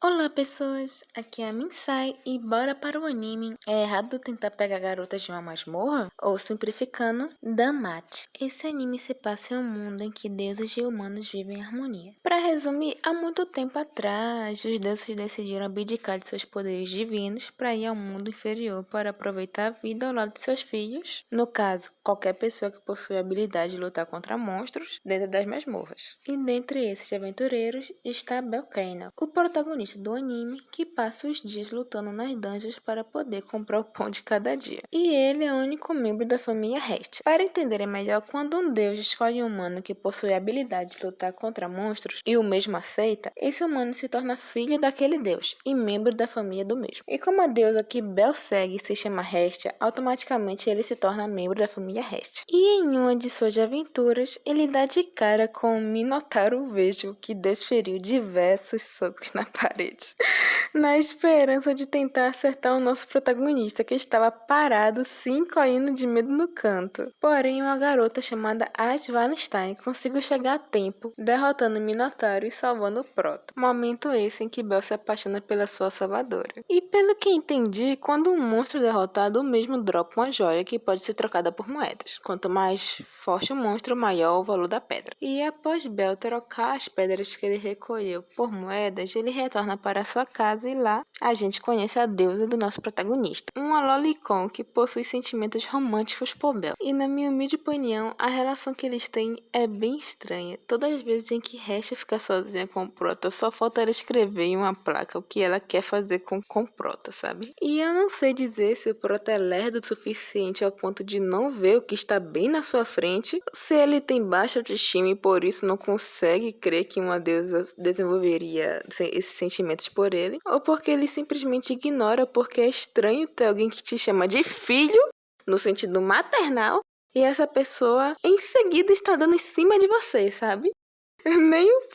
Olá pessoas, aqui é a Minsai e bora para o anime. É errado tentar pegar garotas de uma masmorra? Ou simplificando, DAMATE. Esse anime se passa em um mundo em que deuses e humanos vivem em harmonia. Para resumir, há muito tempo atrás, os deuses decidiram abdicar de seus poderes divinos para ir ao mundo inferior para aproveitar a vida ao lado de seus filhos. No caso, qualquer pessoa que possui a habilidade de lutar contra monstros dentro das masmorras. E dentre esses aventureiros está Bel Crennel, o protagonista do anime que passa os dias lutando nas dungeons para poder comprar o pão de cada dia. E ele é o único membro da família Hest. Para entenderem melhor, quando um deus escolhe um humano que possui a habilidade de lutar contra monstros e o mesmo aceita, esse humano se torna filho daquele deus e membro da família do mesmo. E como a deusa que Bel segue se chama Hestia, automaticamente ele se torna membro da família Hest. E em uma de suas aventuras, ele dá de cara com um minotauro vesgo que desferiu diversos socos na parede, na esperança de tentar acertar o nosso protagonista, que estava parado, se encolhendo de medo no canto. Porém, uma garota chamada Ash Wallenstein conseguiu chegar a tempo, derrotando o minotauro e salvando o Proto. Momento esse em que Bel se apaixona pela sua salvadora. E pelo que entendi, quando um monstro é derrotado, o mesmo dropa uma joia que pode ser trocada por moedas. Quanto mais forte o monstro, maior o valor da pedra. E após Bel trocar as pedras que ele recolheu por moedas, ele retorna para sua casa e lá a gente conhece a deusa do nosso protagonista, uma lolicon que possui sentimentos românticos por Bel. E na minha humilde opinião, a relação que eles têm é bem estranha. Todas as vezes em que Hestia fica sozinha com o Prota, só falta ela escrever em uma placa o que ela quer fazer com o Prota, sabe? E eu não sei dizer se o Prota é lerdo o suficiente ao ponto de não ver o que está bem na sua frente, se ele tem baixa autoestima e por isso não consegue crer que uma deusa desenvolveria esses sentimentos por ele, ou porque ele simplesmente ignora porque é estranho ter alguém que te chama de filho, no sentido maternal, e essa pessoa em seguida está dando em cima de você, sabe? Nem um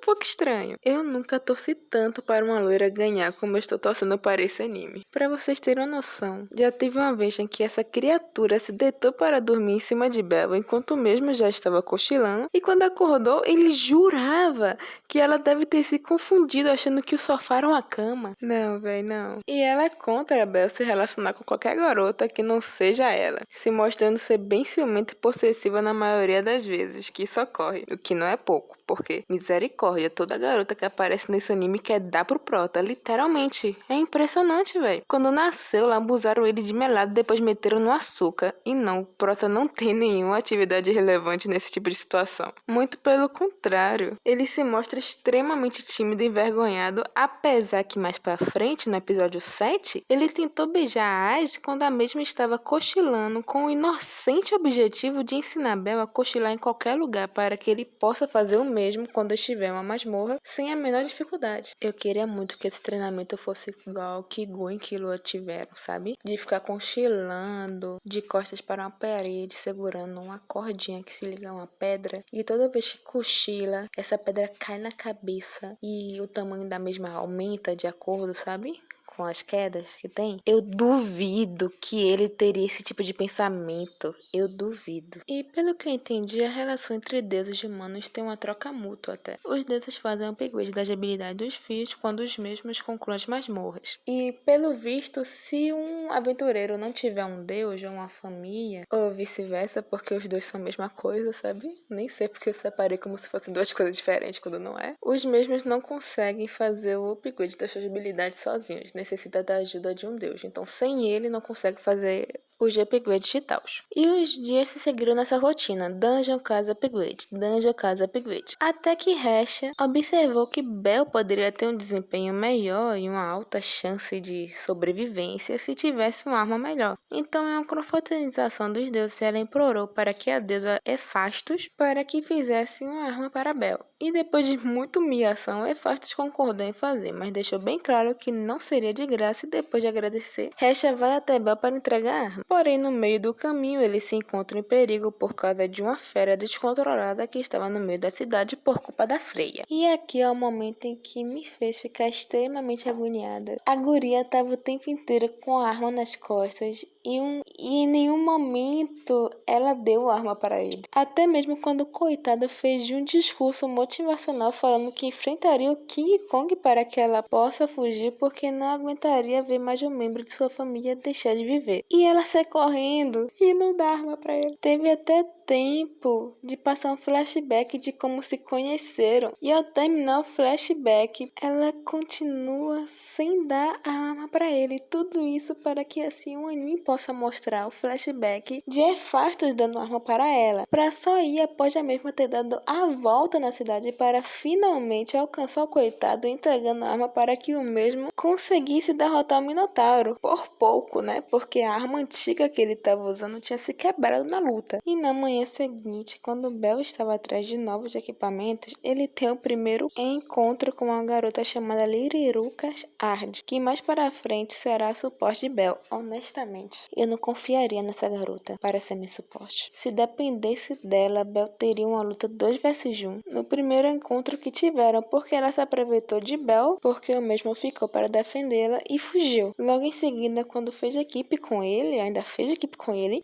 pouco estranho. Eu nunca torci tanto para uma loira ganhar como eu estou torcendo para esse anime. Pra vocês terem uma noção, já teve uma vez em que essa criatura se deitou para dormir em cima de Bella enquanto mesmo já estava cochilando, e quando acordou, ele jurava que ela deve ter se confundido achando que o sofá era uma cama. Não, véi, não. E ela é contra a Bella se relacionar com qualquer garota que não seja ela, se mostrando ser bem ciumenta e possessiva na maioria das vezes que isso ocorre, o que não é pouco, porque, misericórdia, toda garota que aparece nesse anime quer dar pro Prota, literalmente. É impressionante, velho. Quando nasceu, lambuzaram ele de melado, depois meteram no açúcar. E não, o Prota não tem nenhuma atividade relevante nesse tipo de situação. Muito pelo contrário. Ele se mostra extremamente tímido e envergonhado, apesar que mais pra frente, no episódio 7, ele tentou beijar a Ash quando a mesma estava cochilando, com o inocente objetivo de ensinar Bel a cochilar em qualquer lugar para que ele possa fazer o mesmo quando estiver em uma masmorra sem a menor dificuldade. Eu queria muito que esse treinamento fosse igual ao que Gon e Killua tiveram, sabe? De ficar cochilando de costas para uma parede, segurando uma cordinha que se liga a uma pedra, e toda vez que cochila, essa pedra cai na cabeça e o tamanho da mesma aumenta de acordo, sabe? Com as quedas que tem, eu duvido que ele teria esse tipo de pensamento. Eu duvido. E pelo que eu entendi, a relação entre deuses e humanos tem uma troca mútua até. Os deuses fazem um upgrade das habilidades dos filhos quando os mesmos concluem as masmorras. E pelo visto, se um aventureiro não tiver um deus ou uma família, ou vice-versa, porque os dois são a mesma coisa, sabe? Nem sei porque eu separei como se fossem duas coisas diferentes quando não é. Os mesmos não conseguem fazer o upgrade das suas habilidades sozinhos, necessita da ajuda de um deus. Então, sem ele, não consegue fazer os upgrades de Taos. E os dias se seguiram nessa rotina, dungeon, casa, upgrade, dungeon, casa, upgrade. Até que Hestia observou que Bel poderia ter um desempenho melhor e uma alta chance de sobrevivência se tivesse uma arma melhor. Então, em uma confraternização dos deuses, ela implorou para que a deusa Hephaestus para que fizesse uma arma para Bel. E depois de muita humilhação, Hephaestus concordou em fazer, mas deixou bem claro que não seria de graça, e depois de agradecer, Hestia vai até Bel para entregar a arma. Porém, no meio do caminho, eles se encontram em perigo por causa de uma fera descontrolada que estava no meio da cidade por culpa da Freya. E aqui é o momento em que me fez ficar extremamente agoniada. A guria estava o tempo inteiro com a arma nas costas e em nenhum momento ela deu arma para ele. Até mesmo quando o coitado fez um discurso motivacional falando que enfrentaria o King Kong para que ela possa fugir porque não aguentaria ver mais um membro de sua família deixar de viver. E ela sai correndo e não dá arma para ele. Teve até tempo de passar um flashback de como se conheceram. E ao terminar o flashback, ela continua sem dar a arma para ele. Tudo isso para que assim o anime possa mostrar o flashback de Hephaestus dando arma para ela, para só ir após a mesma ter dado a volta na cidade para finalmente alcançar o coitado entregando a arma para que o mesmo conseguisse derrotar o Minotauro. Por pouco, né? Porque a arma antiga que ele estava usando tinha se quebrado na luta. E na manhã seguinte, quando Bel estava atrás de novos equipamentos, ele tem o primeiro encontro com uma garota chamada Lirirucas Ard, que mais para frente será suporte de Bel. Honestamente, eu não confiaria nessa garota para ser meu suporte. Se dependesse dela, Bel teria uma luta 2 vs 1 no primeiro encontro que tiveram, porque ela se aproveitou de Bel, porque o mesmo ficou para defendê-la e fugiu. Logo em seguida, quando fez equipe com ele,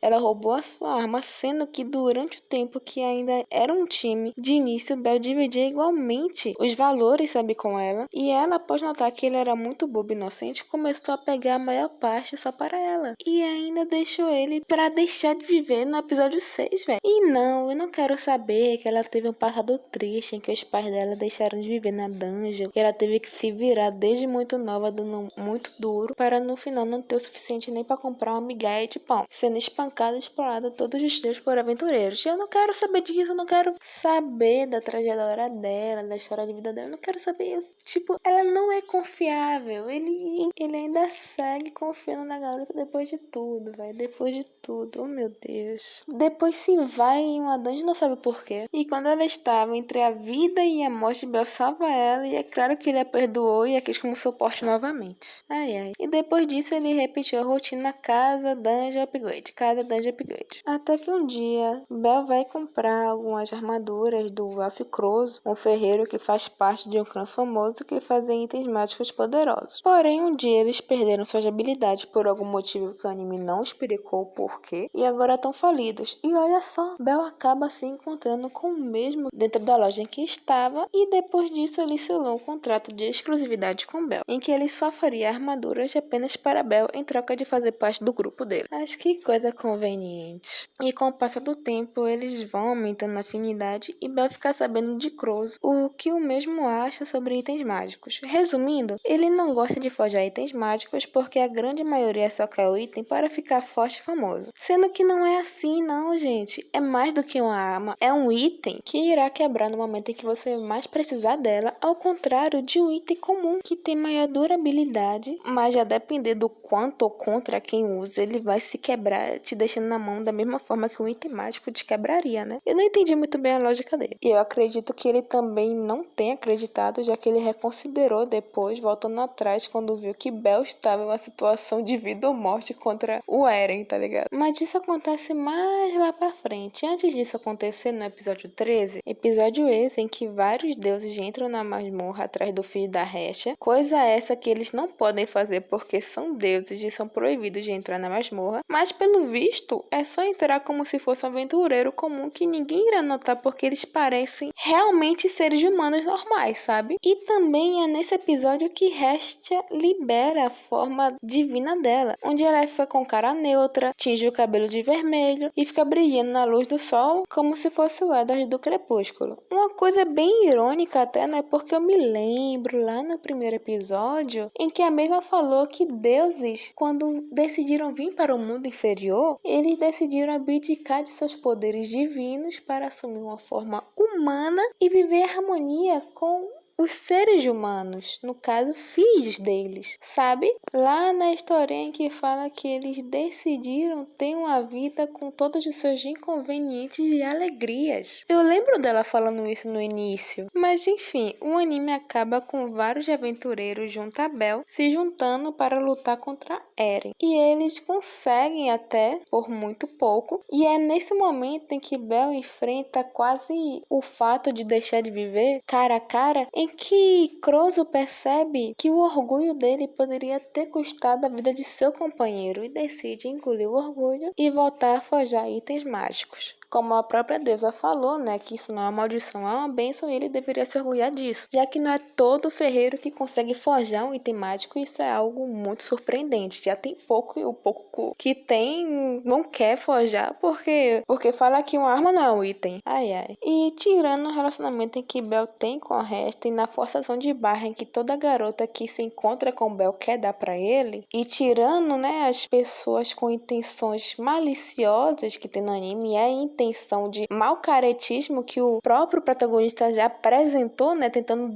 ela roubou a sua arma, sendo que durante o tempo que ainda era um time, de início Bel dividia igualmente os valores, sabe, com ela, e ela, após notar que ele era muito bobo e inocente, começou a pegar a maior parte só para ela, e ainda deixou ele para deixar de viver no episódio 6, velho. E não, eu não quero saber que ela teve um passado triste em que os pais dela deixaram de viver na dungeon, e ela teve que se virar desde muito nova, dando muito duro, para no final não ter o suficiente nem para comprar uma migalha de pão, sendo espancada e explorada todos os dias por aventureiros. Eu não quero saber disso, eu não quero saber da trajetória dela, da história de vida dela, eu não quero saber isso. Tipo, ela não é confiável, ele ainda segue confiando na garota depois de tudo, velho, depois de tudo, oh meu Deus. Depois se vai em uma dungeon, não sabe por quê. E quando ela estava entre a vida e a morte, Bel salva ela, e é claro que ele a perdoou e a quis como suporte novamente. Ai, ai. E depois disso ele repetiu a rotina casa, dungeon, upgrade, cada dungeon, upgrade. Até que um dia, Bel vai comprar algumas armaduras do Elf Crozo, um ferreiro que faz parte de um clã famoso que fazia itens mágicos poderosos. Porém, um dia eles perderam suas habilidades por algum motivo que o anime não explicou o porquê, e agora estão falidos. E olha só, Bel acaba se encontrando com o mesmo dentro da loja em que estava, e depois disso ele selou um contrato de exclusividade com Bel, em que ele só faria armaduras apenas para Bel em troca de fazer parte do grupo dele. Acho que coisa conveniente. E com o passar do tempo, eles vão aumentando a afinidade e Bel fica sabendo de Crozo o que o mesmo acha sobre itens mágicos. Resumindo, ele não gosta de forjar itens mágicos porque a grande maioria só quer o item para ficar forte e famoso. Sendo que não é assim não, gente. É mais do que uma arma, é um item que irá quebrar no momento em que você mais precisar dela, ao contrário de um item comum que tem maior durabilidade, mas já depender do quanto ou contra quem usa, ele vai se quebrar, te deixando na mão da mesma forma que um item mágico te quebraria, né? Eu não entendi muito bem a lógica dele. E eu acredito que ele também não tenha acreditado, já que ele reconsiderou depois, voltando atrás, quando viu que Bel estava em uma situação de vida ou morte contra o Eren, tá ligado? Mas isso acontece mais lá pra frente. Antes disso acontecer, no episódio 13, episódio esse em que vários deuses entram na masmorra atrás do filho da Recha, coisa essa que eles não podem fazer porque são deuses e são proibidos de entrar na masmorra, mas pelo visto é só entrar como se fosse um aventureiro comum que ninguém irá notar porque eles parecem realmente seres humanos normais, sabe? E também é nesse episódio que Hestia libera a forma divina dela, onde ela fica com cara neutra, tinge o cabelo de vermelho e fica brilhando na luz do sol como se fosse o Eddard do Crepúsculo. Uma coisa bem irônica até, né? Porque eu me lembro lá no primeiro episódio em que a mesma falou que deuses, quando decidiram vir para o mundo inferior, eles decidiram abdicar de seus poderes divinos para assumir uma forma humana e viver em harmonia com os seres humanos, no caso, filhos deles, sabe? Lá na historinha que fala que eles decidiram ter uma vida com todos os seus inconvenientes e alegrias. Eu lembro dela falando isso no início. Mas enfim, o anime acaba com vários aventureiros junto a Bel se juntando para lutar contra Eren. E eles conseguem até, por muito pouco, e é nesse momento em que Bel enfrenta quase o fato de deixar de viver cara a cara, em em que Crozo percebe que o orgulho dele poderia ter custado a vida de seu companheiro e decide engolir o orgulho e voltar a forjar itens mágicos. Como a própria deusa falou, né, que isso não é uma maldição, é uma bênção, e ele deveria se orgulhar disso, já que não é todo ferreiro que consegue forjar um item mágico, e isso é algo muito surpreendente. Já tem pouco, e o pouco que tem não quer forjar porque fala que uma arma não é um item. Ai, ai. E tirando o relacionamento em que Bel tem com a Resta e na forçação de barra em que toda garota que se encontra com Bel quer dar pra ele, e tirando, né, as pessoas com intenções maliciosas que tem no anime, e a intenção de mau caretismo que o próprio protagonista já apresentou, né, tentando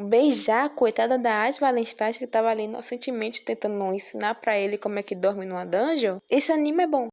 beijar a coitada da Ash Valentine, que tava ali inocentemente tentando ensinar pra ele como é que dorme numa dungeon. Esse anime é bom.